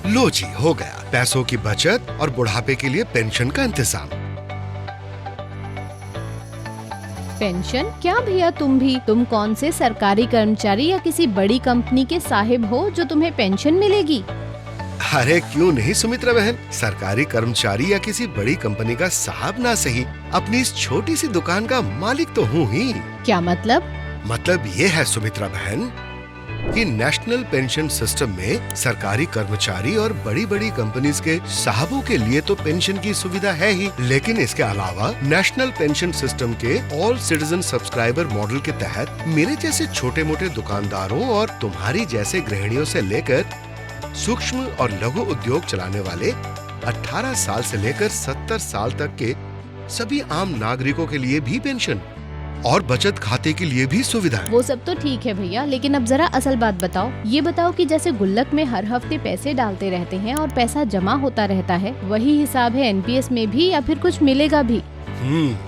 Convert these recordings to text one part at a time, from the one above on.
लो जी, हो गया पैसों की बचत और बुढ़ापे के लिए पेंशन का इंतजाम। पेंशन? क्या भैया तुम कौन से सरकारी कर्मचारी या किसी बड़ी कंपनी के साहिब हो जो तुम्हें पेंशन मिलेगी? अरे क्यों नहीं सुमित्रा बहन, सरकारी कर्मचारी या किसी बड़ी कंपनी का साहब ना सही, अपनी इस छोटी सी दुकान का मालिक तो हूँ ही। क्या मतलब? मतलब ये है सुमित्रा बहन कि नेशनल पेंशन सिस्टम में सरकारी कर्मचारी और बड़ी बड़ी कंपनीज के साहबों के लिए तो पेंशन की सुविधा है ही, लेकिन इसके अलावा नेशनल पेंशन सिस्टम के ऑल सिटीजन सब्सक्राइबर मॉडल के तहत मेरे जैसे छोटे मोटे दुकानदारों और तुम्हारी जैसे गृहिणियों से लेकर सूक्ष्म और लघु उद्योग चलाने वाले 18 साल से लेकर 70 साल तक के सभी आम नागरिकों के लिए भी पेंशन और बचत खाते के लिए भी सुविधा। वो सब तो ठीक है भैया, लेकिन अब जरा असल बात बताओ। ये बताओ कि जैसे गुल्लक में हर हफ्ते पैसे डालते रहते हैं और पैसा जमा होता रहता है, वही हिसाब है एनपीएस में भी या फिर कुछ मिलेगा भी?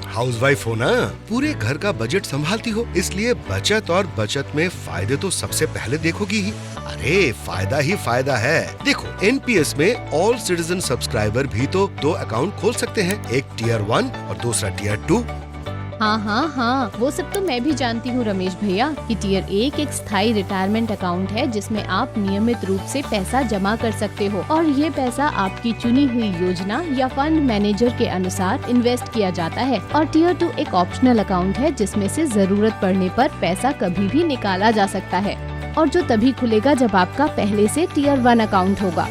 हाउसवाइफ हो ना, पूरे घर का बजट संभालती हो, इसलिए बचत और बचत में फायदे तो सबसे पहले देखोगी ही। अरे फायदा ही फायदा है। देखो, एनपीएस में ऑल सिटीजन सब्सक्राइबर भी तो 2 अकाउंट खोल सकते हैं, एक टियर 1 और दूसरा टियर 2। हाँ, वो सब तो मैं भी जानती हूँ रमेश भैया कि टियर 1 एक स्थायी रिटायरमेंट अकाउंट है जिसमें आप नियमित रूप से पैसा जमा कर सकते हो और ये पैसा आपकी चुनी हुई योजना या फंड मैनेजर के अनुसार इन्वेस्ट किया जाता है। और टियर 2 एक ऑप्शनल अकाउंट है जिसमें से जरूरत पड़ने पर पैसा कभी भी निकाला जा सकता है और जो तभी खुलेगा जब आपका पहले से टियर 1 अकाउंट होगा।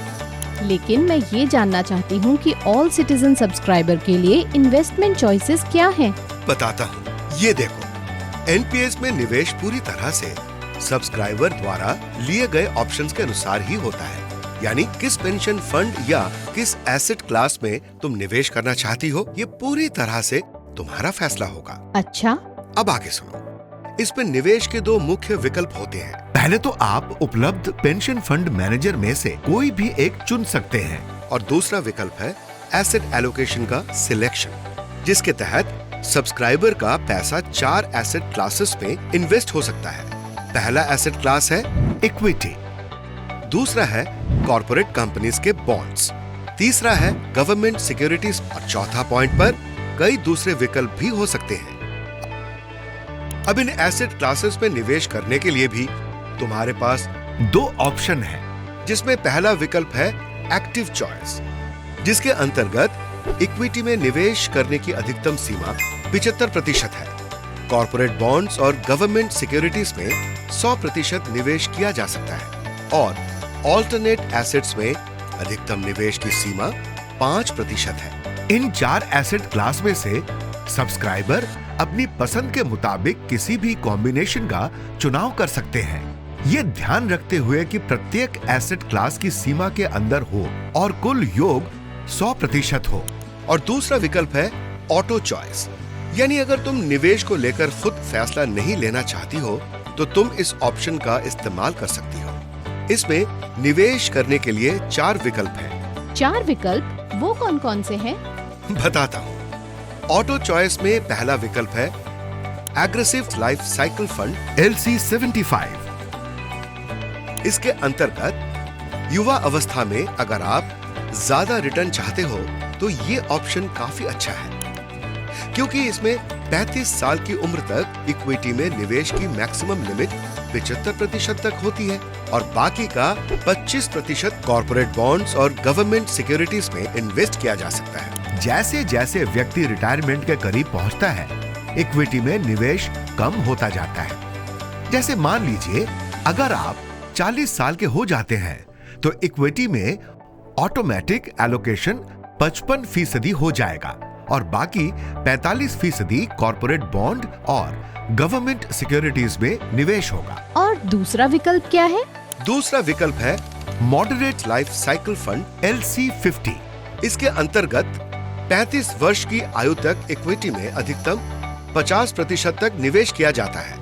लेकिन मैं ये जानना चाहती हूँ कि ऑल सिटीजन सब्सक्राइबर के लिए इन्वेस्टमेंट चॉइसेस क्या हैं? बताता हूँ, ये देखो, एनपीएस में निवेश पूरी तरह से सब्सक्राइबर द्वारा लिए गए ऑप्शंस के अनुसार ही होता है। यानी किस पेंशन फंड या किस एसेट क्लास में तुम निवेश करना चाहती हो, ये पूरी तरह से तुम्हारा फैसला होगा। अच्छा, अब आगे सुनो। इसमें निवेश के 2 मुख्य विकल्प होते हैं। पहले तो आप उपलब्ध पेंशन फंड मैनेजर में से कोई भी एक चुन सकते हैं और दूसरा विकल्प है एसेट एलोकेशन का सिलेक्शन, जिसके तहत सब्सक्राइबर का पैसा 4 एसेट क्लासेस में इन्वेस्ट हो सकता है। पहला एसेट क्लास है इक्विटी, दूसरा है कॉर्पोरेट कंपनीज के बॉन्ड्स, तीसरा है गवर्नमेंट सिक्योरिटीज और चौथा पॉइंट पर कई दूसरे विकल्प भी हो सकते हैं। अब इन एसेट क्लासेस में निवेश करने के लिए भी तुम्हारे पास 2 ऑप्शन है, जिसमें पहला विकल्प है एक्टिव चॉइस, जिसके अंतर्गत इक्विटी में निवेश करने की अधिकतम सीमा 75% है। कॉर्पोरेट बॉन्ड्स और गवर्नमेंट सिक्योरिटीज में 100% निवेश किया जा सकता है और ऑल्टरनेट एसेट्स में अधिकतम निवेश की सीमा 5% है। इन 4 एसेट क्लास में से सब्सक्राइबर अपनी पसंद के मुताबिक किसी भी कॉम्बिनेशन का चुनाव कर सकते हैं, ये ध्यान रखते हुए कि प्रत्येक एसेट क्लास की सीमा के अंदर हो और कुल योग 100% हो। और दूसरा विकल्प है ऑटो चॉइस, यानी अगर तुम निवेश को लेकर खुद फैसला नहीं लेना चाहती हो तो तुम इस ऑप्शन का इस्तेमाल कर सकती हो। इसमें निवेश करने के लिए 4 विकल्प हैं। 4 विकल्प? वो कौन कौन से हैं? बताता हूँ। ऑटो चॉइस में पहला विकल्प है aggressive life cycle fund LC75। इसके अंतर्गत युवा अवस्था में अगर आप ज्यादा रिटर्न चाहते हो तो ये ऑप्शन काफी अच्छा है, क्योंकि इसमें 35 साल की उम्र तक इक्विटी में निवेश की मैक्सिमम लिमिट 75% तक होती है और बाकी का 25% कॉर्पोरेट बॉन्ड्स और गवर्नमेंट सिक्योरिटीज में इन्वेस्ट किया जा सकता है। जैसे जैसे व्यक्ति रिटायरमेंट के करीब पहुंचता है, इक्विटी में निवेश कम होता जाता है। जैसे मान लीजिए अगर आप 40 साल के हो जाते हैं तो इक्विटी में ऑटोमेटिक एलोकेशन 55% हो जाएगा और बाकी 45% कॉर्पोरेट बॉन्ड और गवर्नमेंट सिक्योरिटीज में निवेश होगा। और दूसरा विकल्प क्या है? दूसरा विकल्प है moderate life cycle fund LC50। इसके अंतर्गत 35 वर्ष की आयु तक इक्विटी में अधिकतम 50% तक निवेश किया जाता है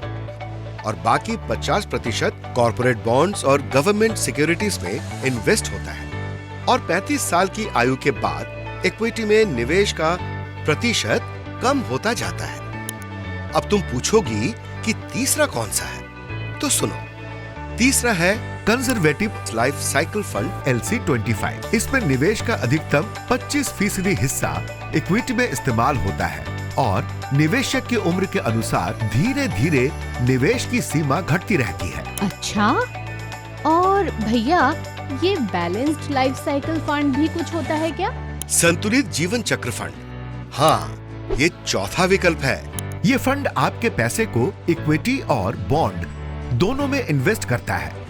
और बाकी 50% कॉर्पोरेट बॉन्ड्स और गवर्नमेंट सिक्योरिटीज में इन्वेस्ट होता है और 35 साल की आयु के बाद इक्विटी में निवेश का प्रतिशत कम होता जाता है। अब तुम पूछोगी कि तीसरा कौन सा है, तो सुनो। तीसरा है conservative life cycle fund LC25। इसमें निवेश का अधिकतम 25% हिस्सा इक्विटी में इस्तेमाल होता है और निवेशक की उम्र के अनुसार धीरे धीरे निवेश की सीमा घटती रहती है। अच्छा, और भैया ये बैलेंस्ड लाइफ साइकिल फंड भी कुछ होता है क्या? संतुलित जीवन चक्र फंड, हाँ, ये चौथा विकल्प है। ये फंड आपके पैसे को इक्विटी और बॉन्ड दोनों में इन्वेस्ट करता है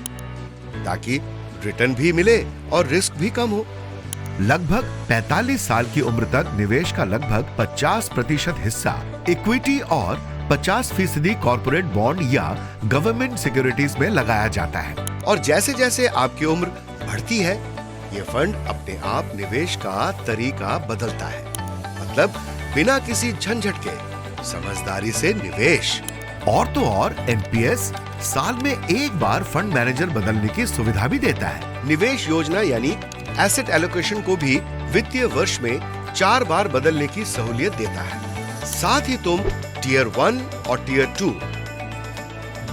ताकि रिटर्न भी मिले और रिस्क भी कम हो। लगभग 45 साल की उम्र तक निवेश का लगभग 50% हिस्सा इक्विटी और 50% कॉर्पोरेट बॉन्ड या गवर्नमेंट सिक्योरिटीज में लगाया जाता है। और जैसे जैसे आपकी उम्र बढ़ती है, ये फंड अपने आप निवेश का तरीका बदलता है, मतलब बिना किसी झंझट के समझदारी से निवेश। और तो और एनपीएस साल में एक बार फंड मैनेजर बदलने की सुविधा भी देता है। निवेश योजना यानी एसेट एलोकेशन को भी वित्तीय वर्ष में 4 बार बदलने की सहूलियत देता है। साथ ही तुम टियर 1 और टियर 2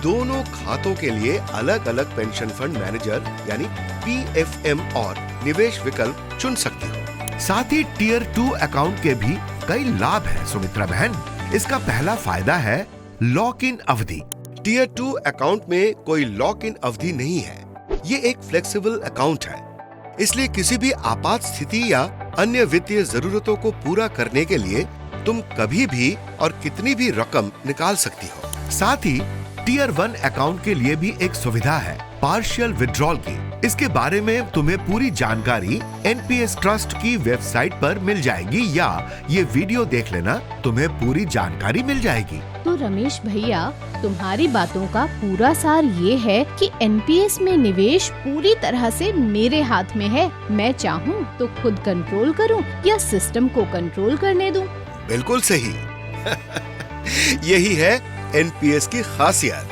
दोनों खातों के लिए अलग अलग पेंशन फंड मैनेजर यानी पीएफएम और निवेश विकल्प चुन सकती हो। साथ ही टियर 2 अकाउंट के भी कई लाभ हैं सुमित्रा बहन। इसका पहला फायदा है लॉक इन अवधि। टियर 2 अकाउंट में कोई लॉक इन अवधि नहीं है। ये एक फ्लेक्सिबल अकाउंट है, इसलिए किसी भी आपात स्थिति या अन्य वित्तीय जरूरतों को पूरा करने के लिए तुम कभी भी और कितनी भी रकम निकाल सकती हो। साथ ही टियर 1 अकाउंट के लिए भी एक सुविधा है पार्शियल विड्रॉल की। इसके बारे में तुम्हें पूरी जानकारी एनपीएस ट्रस्ट की वेबसाइट पर मिल जाएगी या ये वीडियो देख लेना, तुम्हें पूरी जानकारी मिल जाएगी। तो रमेश भैया, तुम्हारी बातों का पूरा सार ये है कि एनपीएस में निवेश पूरी तरह से मेरे हाथ में है। मैं चाहूँ तो खुद कंट्रोल करूँ या सिस्टम को कंट्रोल करने दूँ। बिल्कुल सही। यही है एनपीएस की खासियत,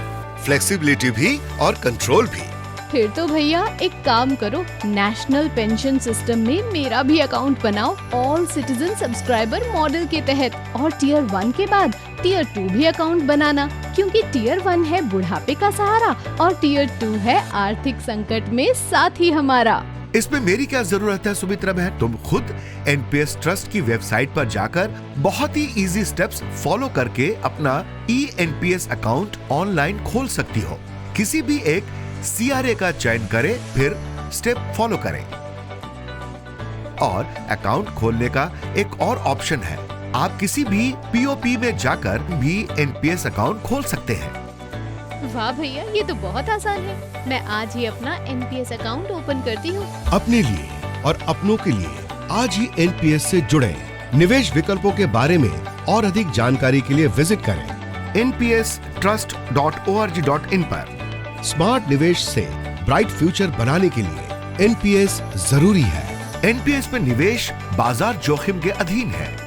फ्लेक्सिबिलिटी भी और कंट्रोल भी। फिर तो भैया एक काम करो, नेशनल पेंशन सिस्टम में मेरा भी अकाउंट बनाओ ऑल सिटीजन सब्सक्राइबर मॉडल के तहत, और टियर 1 के बाद टियर 2 भी अकाउंट बनाना, क्योंकि टियर 1 है बुढ़ापे का सहारा और टियर 2 है आर्थिक संकट में साथी हमारा। इसमें मेरी क्या जरूरत है सुमित्रा बहन? तुम खुद एनपीएस ट्रस्ट की वेबसाइट पर जाकर बहुत ही इजी स्टेप्स फॉलो करके अपना एनपीएस अकाउंट ऑनलाइन खोल सकती हो। किसी भी एक सीआरए का चयन करें, फिर स्टेप फॉलो करें। और अकाउंट खोलने का एक और ऑप्शन है, आप किसी भी पीओपी में जाकर भी एनपीएस अकाउंट खोल सकते हैं। वाह भैया, ये तो बहुत आसान है। मैं आज ही अपना एनपीएस अकाउंट ओपन करती हूँ। अपने लिए और अपनों के लिए आज ही एनपीएस से जुड़ें। निवेश विकल्पों के बारे में और अधिक जानकारी के लिए विजिट करें npstrust.org.in पर। स्मार्ट निवेश से ब्राइट फ्यूचर बनाने के लिए एनपीएस जरूरी है। एनपीएस में निवेश बाजार जोखिम के अधीन है।